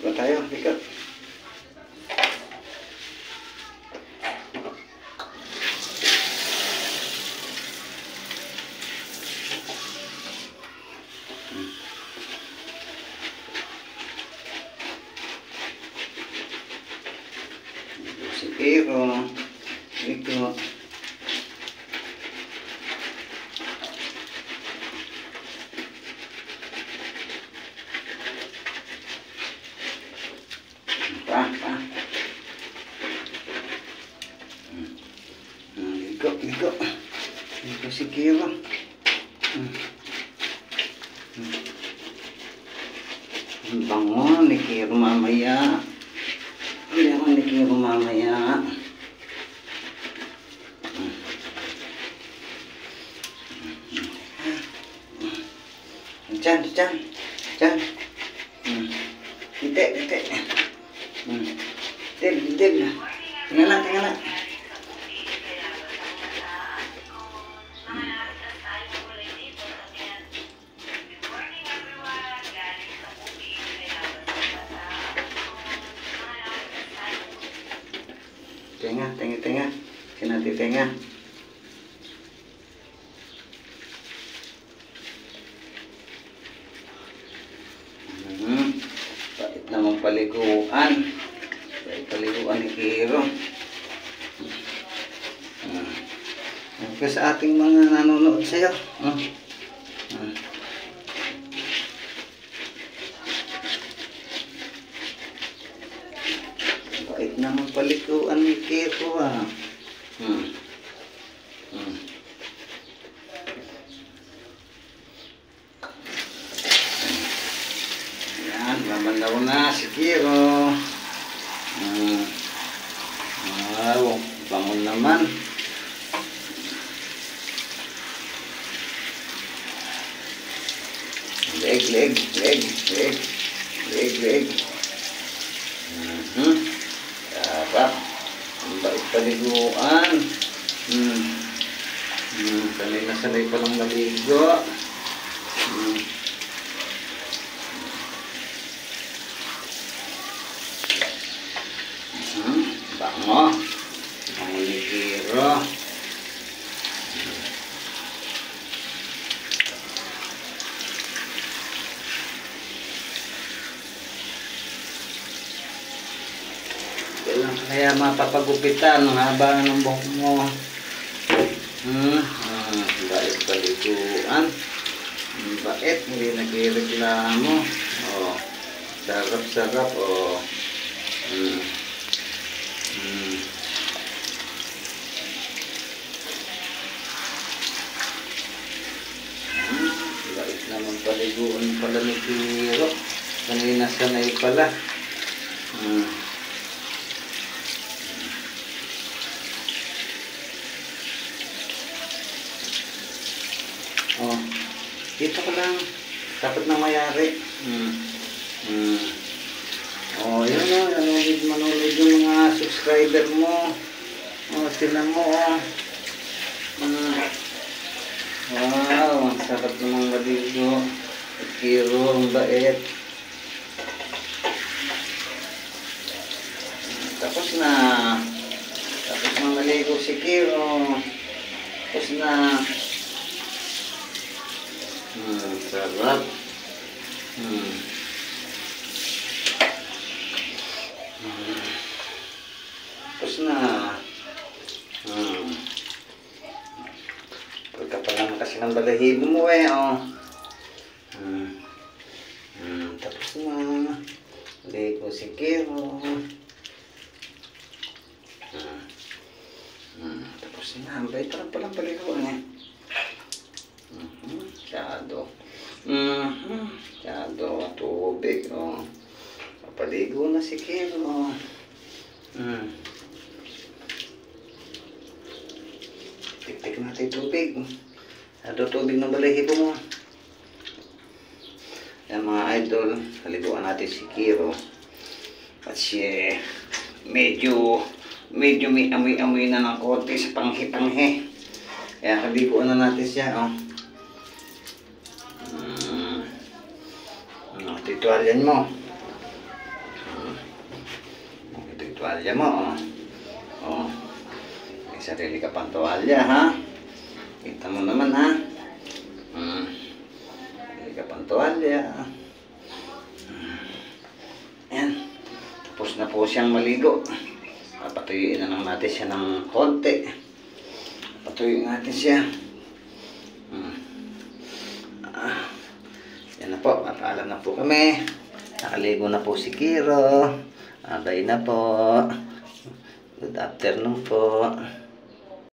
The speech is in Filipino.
Ikot tayo, ikot. Sikiro, ikot. Ligo. Ligo si Kiro. Ang bango ni Kiro mamaya. Ang bango ni Kiro mamaya. Diyan. Titik. Dib. Tingnan. Tenga. Sinati tenga. Pait naman paliguan. Pait paliguan ni Kiro. Kasi sa ating mga nanonood sa'yo. Pait naman paliguan ni Kiro Yan, mabandaw na si Kiro. Wow, bangon naman. Leg. Sarap. Ang bait paliguan. Sanay pa lang maligo. Bango. Bango ni Kiro. Kaya mapapagupitan ang haba ng buhok mo. Bait paliguan. Bait, hindi nagreklamo. Sarap. Bait naman paliguan pala ni Kiro. Kanina sanay pala. Dito ka lang. Dapat na mayari. Yun manulog yung mga subscriber mo. Tinan mo. Wow, ang sarap namang maligo. Kiro, ang bait. Tapos na maligo si Kiro. Tapos na. Sarap. Tapos na. Pagka pa naman kasi ng balahibo mo Tapos na. Ligo si Kiro. Tapos na. Ang bait pa lang palang paliguan Masyado tubig Papaligo na si Kiro Tik-tik natin tubig. Tubig ng balahibo mo. Yan mga idol, paliguan natin si Kiro. At siya medyo may amoy na ng konti sa panghi-panghi. Kaya kaliguan na natin siya titualyan mo. tuwalya mo, oh. May sarili ka pang tuwalya, ha? Kita mo naman, ha? Sarili ka pang tuwalya. Ayan. Tapos na po siyang maligo. Papatuyuin na lang natin siya ng konti. Papatuyuin natin siya. Yan na po, mapaalam na po kami. Nakaligo na po si Kiro. Abay na po. Good afternoon po.